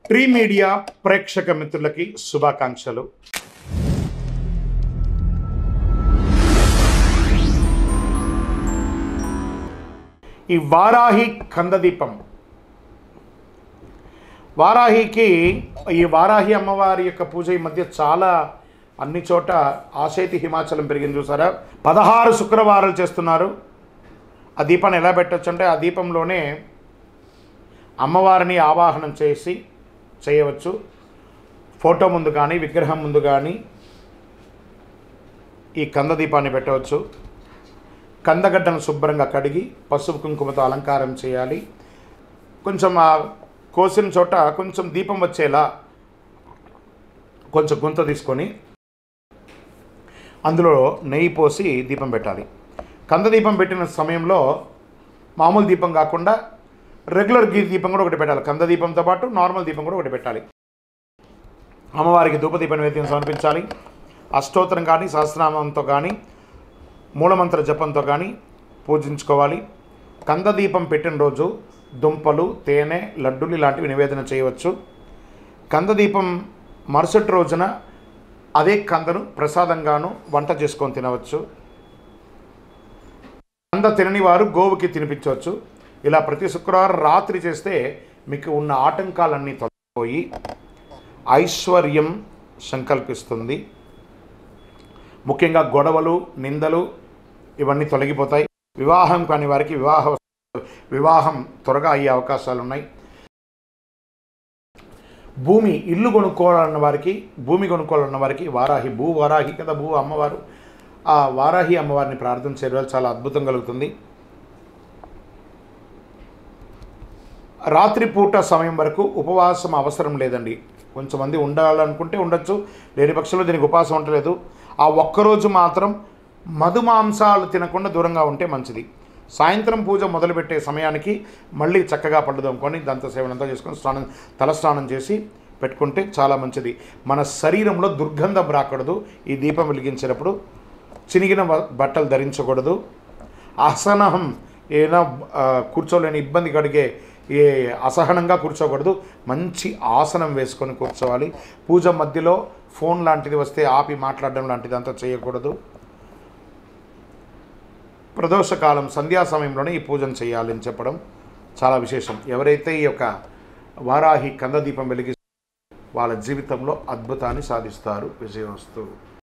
Tree media ప్రేక్షక మిత్రులకి శుభాకాంక్షలు. ఈ వారాహి కందదీపం, వారాహికి ఈ వారాహి అమ్మవారి యొక్క పూజ ఈ మధ్య చాలా అన్ని చోట ఆసేతి హిమాచలం పెరిగింది చూసారా. 16 శుక్రవారాలు చేస్తున్నారు. ఆ దీపాన్ని ఎలా పెట్టచ్చు అంటే, ఆ దీపంలోనే అమ్మవారిని ఆవాహనం చేయవచ్చు. ఫోటో ముందు కానీ విగ్రహం ముందు కానీ ఈ కందదీపాన్ని పెట్టవచ్చు. కందగడ్డను శుభ్రంగా కడిగి పసుపు కుంకుమతో అలంకారం చేయాలి. కొంచెం ఆ కోసిన చోట కొంచెం దీపం వచ్చేలా కొంచెం గుంత తీసుకొని అందులో నెయ్యి పోసి దీపం పెట్టాలి. కందదీపం పెట్టిన సమయంలో మామూలు దీపం కాకుండా రెగ్యులర్ దీపం కూడా ఒకటి పెట్టాలి. కందదీపంతో పాటు నార్మల్ దీపం కూడా ఒకటి పెట్టాలి. అమ్మవారికి ధూపదీప నైవేద్యం సమర్పించాలి. అష్టోత్తరం కానీ సహస్రనామంతో కానీ మూలమంత్ర జపంతో కానీ పూజించుకోవాలి. కందదీపం పెట్టిన రోజు దుంపలు, తేనె, లడ్డూలు ఇలాంటివి నివేదన చేయవచ్చు. కందదీపం మరుసటి రోజున అదే కందను ప్రసాదంగాను వంట చేసుకొని తినవచ్చు. కంద తినని వారు గోవుకి తినిపించవచ్చు. ఇలా ప్రతి శుక్రవారం రాత్రి చేస్తే మీకు ఉన్న ఆటంకాలన్నీ తొలగిపోయి ఐశ్వర్యం సంకల్పిస్తుంది. ముఖ్యంగా గొడవలు, నిందలు ఇవన్నీ తొలగిపోతాయి. వివాహం కాని వారికి వివాహం త్వరగా అయ్యే అవకాశాలు ఉన్నాయి. ఇల్లు కొనుక్కోవాలన్న వారికి, భూమి కొనుక్కోవాలన్న వారికి వారాహి కదా, అమ్మవారు, ఆ వారాహి అమ్మవారిని ప్రార్థన చేయడం చాలా అద్భుతం కలుగుతుంది. రాత్రిపూట సమయం వరకు ఉపవాసం అవసరం లేదండి. కొంతమంది ఉండాలనుకుంటే ఉండొచ్చు, లేని పక్షంలో దీనికి ఉపవాసం ఉండలేదు. ఆ ఒక్కరోజు మాత్రం మధుమాంసాలు తినకుండా దూరంగా ఉంటే మంచిది. సాయంత్రం పూజ మొదలుపెట్టే సమయానికి మళ్ళీ చక్కగా పళ్ళు దొమ్ముకొని దంత సేవనంతా చేసుకొని తలస్నానం చేసి పెట్టుకుంటే చాలా మంచిది. మన శరీరంలో దుర్గంధం రాకూడదు. ఈ దీపం వెలిగించేటప్పుడు చినిగిన బట్టలు ధరించకూడదు. అసహనం, ఏదైనా కూర్చోలేని ఇబ్బంది కలిగే అసహనంగా కూర్చోకూడదు. మంచి ఆసనం వేసుకొని కూర్చోవాలి. పూజ మధ్యలో ఫోన్ లాంటిది వస్తే ఆపి మాట్లాడడం లాంటిది అంతా చేయకూడదు. ప్రదోషకాలం సంధ్యా సమయంలోనే ఈ పూజను చేయాలని చెప్పడం చాలా విశేషం. ఎవరైతే ఈ యొక్క వారాహి కందదీపం వెలిగిస్తారో వాళ్ళ జీవితంలో అద్భుతాన్ని సాధిస్తారు. విజయవస్తు.